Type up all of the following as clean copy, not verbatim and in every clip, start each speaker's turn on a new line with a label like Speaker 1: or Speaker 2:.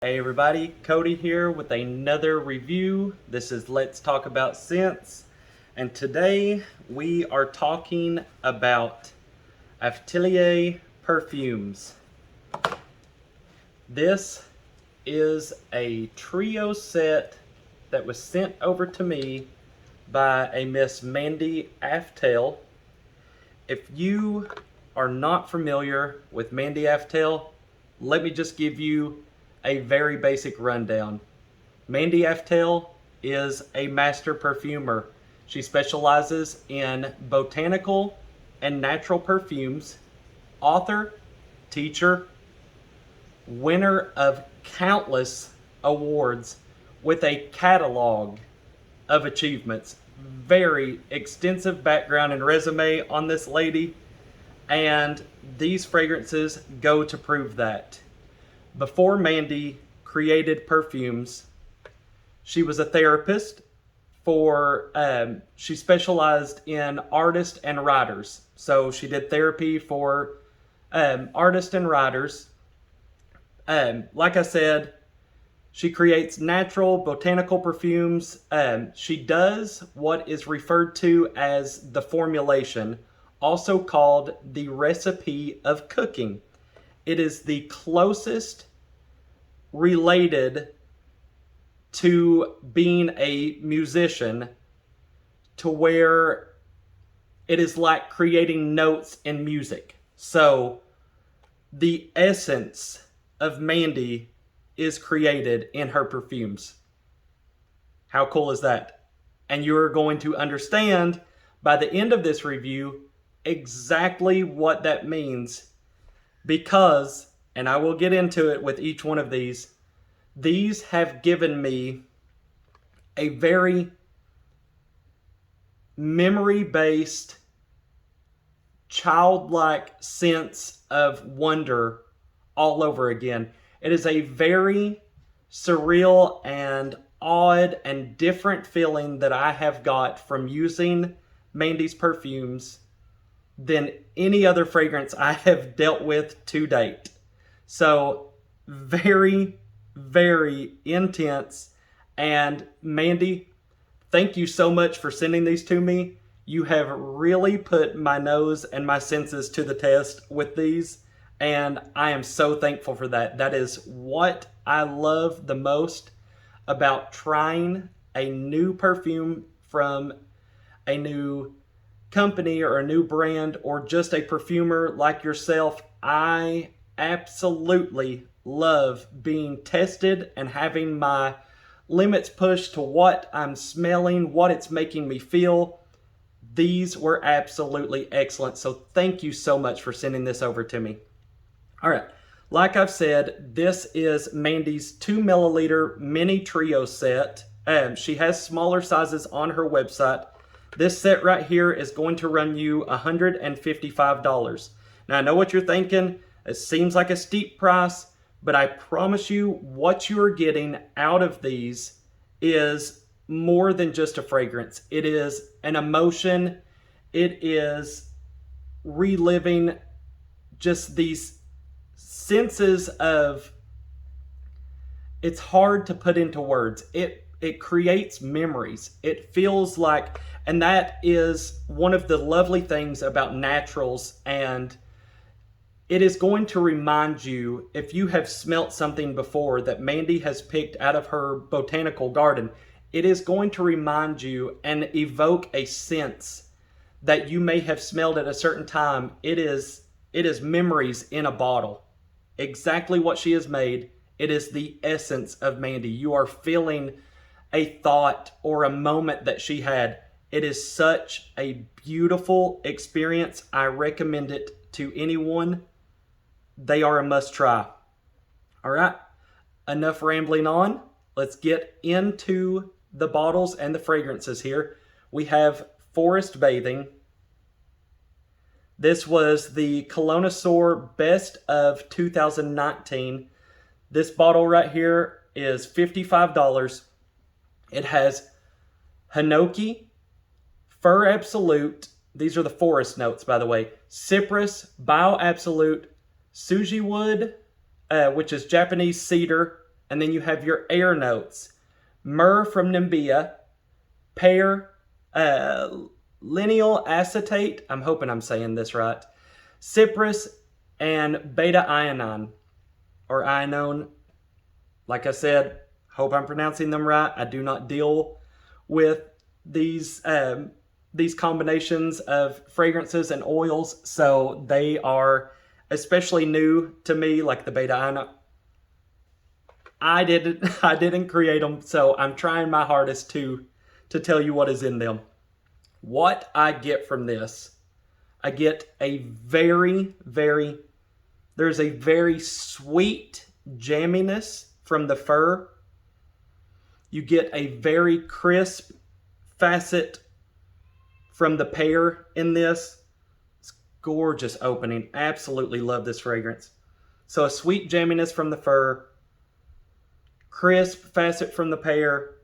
Speaker 1: Hey everybody, Cody here with another review. This is Let's Talk About Scents, and today we are talking about Aftelier Perfumes. This is a trio set that was sent over to me by a Miss Mandy Aftel. If you are not familiar with Mandy Aftel, let me just give you a very basic rundown. Mandy Aftel is a master perfumer. She specializes in botanical and natural perfumes, author, teacher, winner of countless awards with a catalog of achievements. Very extensive background and resume on this lady, and these fragrances go to prove that. Before Mandy created perfumes, she was a therapist she specialized in artists and writers. So she did therapy for artists and writers. Like I said, she creates natural botanical perfumes. She does what is referred to as the formulation, also called the recipe of cooking. It is the closest related to being a musician to where it is like creating notes in music. So the essence of Mandy is created in her perfumes. How cool is that? And you're going to understand by the end of this review exactly what that means, because, and I will get into it with each one of these have given me a very memory-based, childlike sense of wonder all over again. It is a very surreal and odd and different feeling that I have got from using Mandy's perfumes than any other fragrance I have dealt with to date. So very, very intense. And Mandy, thank you so much for sending these to me. You have really put my nose and my senses to the test with these, and I am so thankful for that. That is what I love the most about trying a new perfume from a new company or a new brand, or just a perfumer like yourself. I absolutely love being tested and having my limits pushed to what I'm smelling, what it's making me feel. These were absolutely excellent. So thank you so much for sending this over to me. All right. Like I've said, this is Mandy's 2 milliliter mini trio set. She has smaller sizes on her website. This set right here is going to run you $155. Now, I know what you're thinking. It seems like a steep price, but I promise you what you are getting out of these is more than just a fragrance. It is an emotion. It is reliving just these senses of, it's hard to put into words. It creates memories. It feels like, and that is one of the lovely things about naturals, and it is going to remind you, if you have smelt something before that Mandy has picked out of her botanical garden, it is going to remind you and evoke a sense that you may have smelled at a certain time. It is memories in a bottle. Exactly what she has made. It is the essence of Mandy. You are feeling a thought or a moment that she had. It is such a beautiful experience. I recommend it to anyone. They are a must try. All right, enough rambling on. Let's get into the bottles and the fragrances here. We have Forest Bathing. This was the COLOGNOSSIOR Best of 2019. This bottle right here is $55. It has Hinoki, Fir Absolute. These are the forest notes, by the way. Cypress, Bio Absolute, Suji Wood, which is Japanese cedar, And then you have your air notes. Myrrh from Nimbea, pear, lineal acetate, I'm hoping I'm saying this right, cypress, and beta ionine, or ionone. Like I said, hope I'm pronouncing them right. I do not deal with these combinations of fragrances and oils, so they are especially new to me, like the beta ionine. I didn't create them, so I'm trying my hardest to tell you what is in them. What I get from this, I get a there's a very sweet jamminess from the fir. You get a very crisp facet from the pear in this. It's gorgeous opening. Absolutely love this fragrance. So a sweet jamminess from the fir, crisp facet from the pear.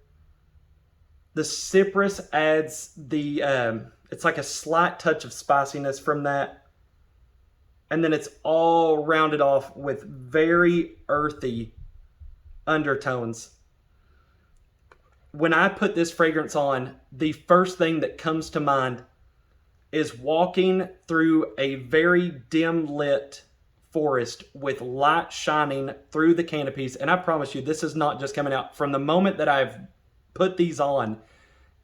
Speaker 1: The cypress adds the, it's like a slight touch of spiciness from that. And then it's all rounded off with very earthy undertones. When I put this fragrance on, the first thing that comes to mind is walking through a very dim lit forest with light shining through the canopies. And I promise you, this is not just coming out. From the moment that I've put these on,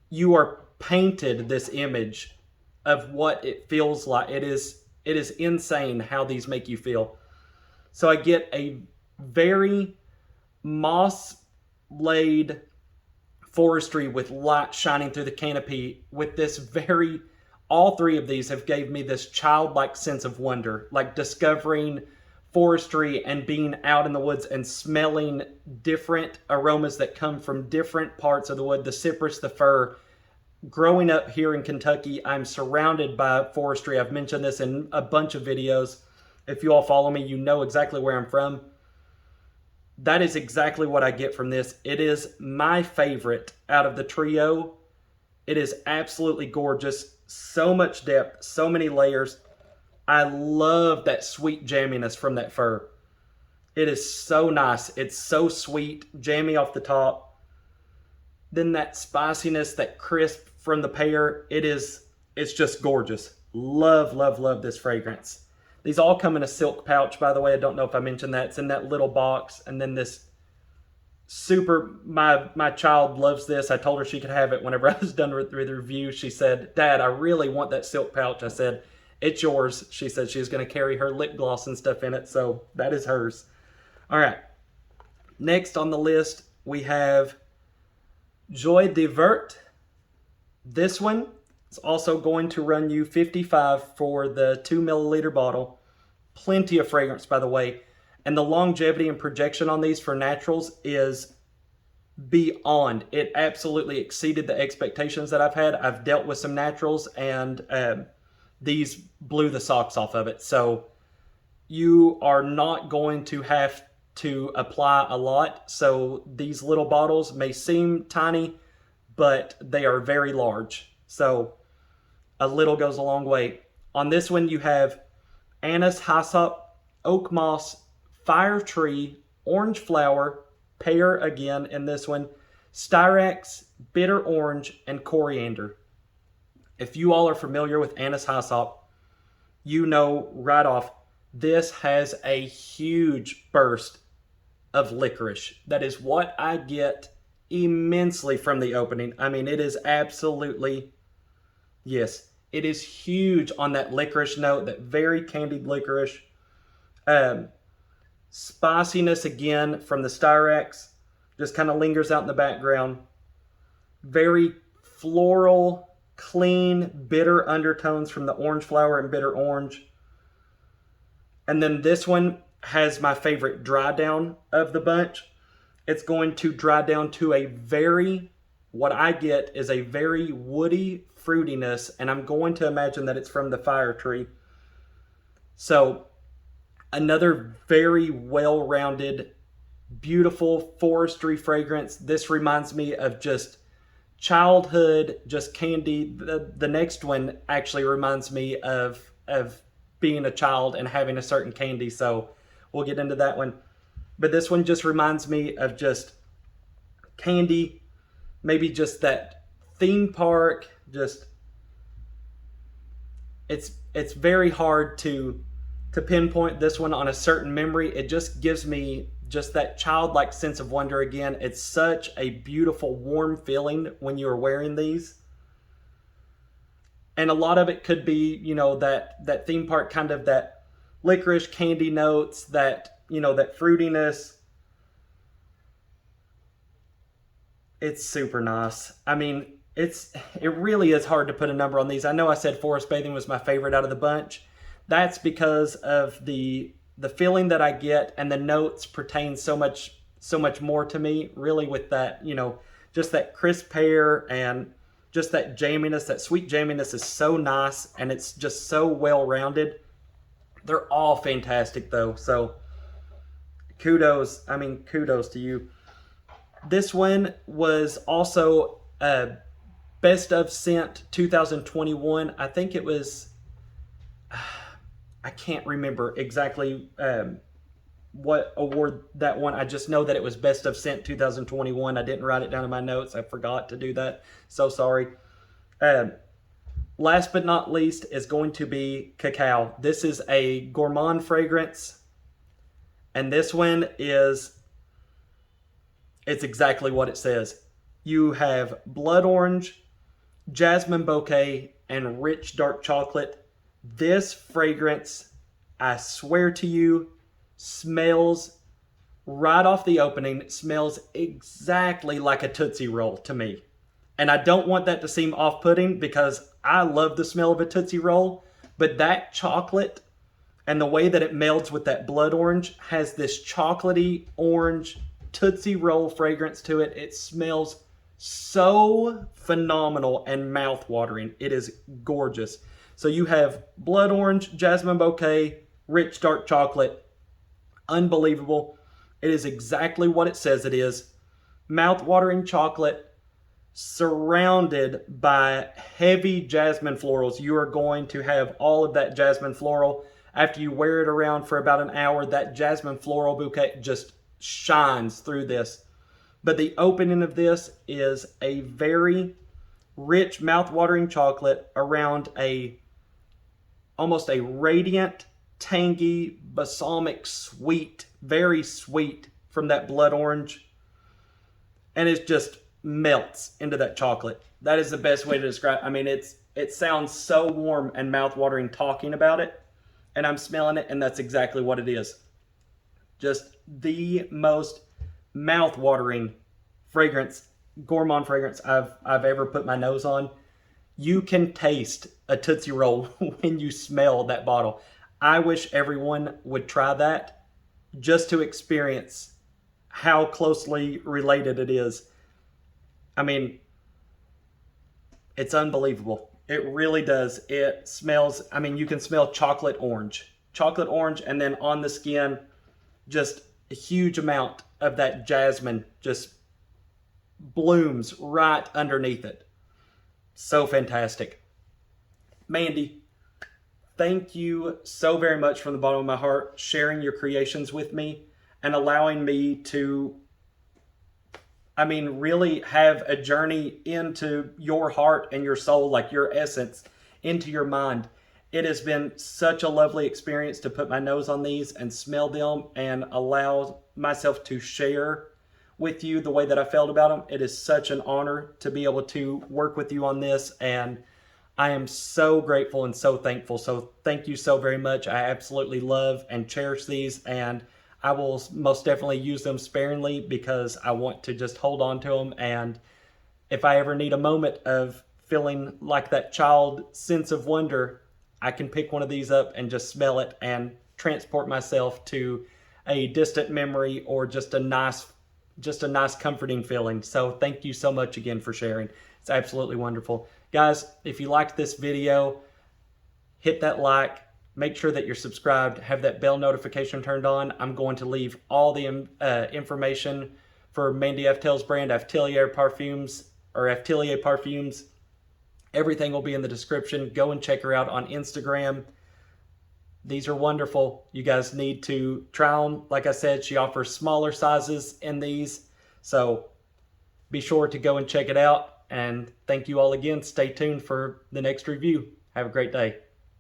Speaker 1: you are painted this image of what it feels like. It is insane how these make you feel. So I get a very moss-laid forestry with light shining through the canopy with this very, all three of these have gave me this childlike sense of wonder, like discovering forestry and being out in the woods and smelling different aromas that come from different parts of the wood, the cypress, the fir. Growing up here in Kentucky, I'm surrounded by forestry. I've mentioned this in a bunch of videos. If you all follow me, you know exactly where I'm from. That is exactly what I get from this. It is my favorite out of the trio. It is absolutely gorgeous. So much depth, so many layers. I love that sweet jamminess from that fir. It is so nice. It's so sweet, jammy off the top. Then that spiciness, that crisp from the pear, it's just gorgeous. Love, love, love this fragrance. These all come in a silk pouch, by the way. I don't know if I mentioned that. It's in that little box. And then this my child loves this. I told her she could have it whenever I was done with the review. She said, "Dad, I really want that silk pouch." I said, "It's yours." She said she's going to carry her lip gloss and stuff in it. So that is hers. All right. Next on the list, we have JOIE Divert. This one is also going to run you $55 for the 2 milliliter bottle. Plenty of fragrance, by the way. And the longevity and projection on these for naturals is beyond. It absolutely exceeded the expectations that I've had. I've dealt with some naturals and these blew the socks off of it. So you are not going to have to apply a lot. So these little bottles may seem tiny, but they are very large. So a little goes a long way. On this one, you have anise, hyssop, oak moss, fire tree, orange flower, pear again in this one, styrax, bitter orange, and coriander. If you all are familiar with anise hyssop, you know right off, this has a huge burst of licorice. That is what I get immensely from the opening. I mean, it is absolutely, yes, it is huge on that licorice note, that very candied licorice. Spiciness again from the styrax, just kind of lingers out in the background. Very floral, clean, bitter undertones from the orange flower and bitter orange. And then this one has my favorite dry down of the bunch. It's going to dry down to a very, what I get is a very woody fruitiness, and I'm going to imagine that it's from the fire tree. So another very well-rounded, beautiful forestry fragrance. This reminds me of just childhood, just candy. The next one actually reminds me of being a child and having a certain candy. So we'll get into that one. But this one just reminds me of just candy, maybe just that theme park. Just it's very hard to pinpoint this one on a certain memory. It just gives me just that childlike sense of wonder again. It's such a beautiful, warm feeling when you're wearing these. And a lot of it could be, you know, that theme park kind of that licorice candy notes, that, you know, that fruitiness. It's super nice. I mean, it really is hard to put a number on these. I know I said Forest Bathing was my favorite out of the bunch. That's because of the feeling that I get, and the notes pertain so much more to me, really, with that, you know, just that crisp pear and just that jamminess, that sweet jamminess is so nice, and it's just so well-rounded. They're all fantastic though, so kudos to you. This one was also Best of Scent 2021. I think it was, I can't remember exactly what award that won. I just know that it was Best of Scent 2021. I didn't write it down in my notes. I forgot to do that. So sorry. Last but not least is going to be Cacao. This is a gourmand fragrance. And this one it's exactly what it says. You have blood orange, jasmine bouquet, and rich dark chocolate. This fragrance, I swear to you, smells right off the opening, smells exactly like a Tootsie Roll to me. And I don't want that to seem off-putting, because I love the smell of a Tootsie Roll, but that chocolate and the way that it melds with that blood orange has this chocolatey orange Tootsie Roll fragrance to it. It smells so phenomenal and mouth-watering. It is gorgeous. So you have blood orange, jasmine bouquet, rich dark chocolate. Unbelievable. It is exactly what it says it is. Mouth-watering chocolate surrounded by heavy jasmine florals. You are going to have all of that jasmine floral. After you wear it around for about an hour, that jasmine floral bouquet just shines through this. But the opening of this is a very rich, mouth-watering chocolate around almost a radiant, tangy, balsamic sweet, very sweet from that blood orange. And it just melts into that chocolate. That is the best way to describe it. I mean, it sounds so warm and mouth-watering talking about it, and I'm smelling it, and that's exactly what it is. Just the most mouth-watering fragrance, gourmand fragrance I've ever put my nose on. You can taste a Tootsie Roll when you smell that bottle. I wish everyone would try that just to experience how closely related it is. I mean, it's unbelievable. It really does. It smells, I mean, you can smell chocolate orange, and then on the skin, just a huge amount of that jasmine just blooms right underneath it. So fantastic. Mandy, thank you so very much from the bottom of my heart, sharing your creations with me and allowing me to, I mean, really have a journey into your heart and your soul, like your essence, into your mind. It has been such a lovely experience to put my nose on these and smell them and allow myself to share with you the way that I felt about them. It is such an honor to be able to work with you on this, and I am so grateful and so thankful. So thank you so very much. I absolutely love and cherish these, and I will most definitely use them sparingly because I want to just hold on to them. And if I ever need a moment of feeling like that child sense of wonder, I can pick one of these up and just smell it and transport myself to a distant memory or just a nice comforting feeling. So thank you so much again for sharing. It's absolutely wonderful. Guys, if you liked this video, hit that like, make sure that you're subscribed, have that bell notification turned on. I'm going to leave all the information for Mandy Aftel's brand, Aftelier Perfumes, or Aftelier Perfumes. Everything will be in the description. Go and check her out on Instagram. These are wonderful. You guys need to try them. Like I said, she offers smaller sizes in these. So be sure to go and check it out. And thank you all again. Stay tuned for the next review. Have a great day.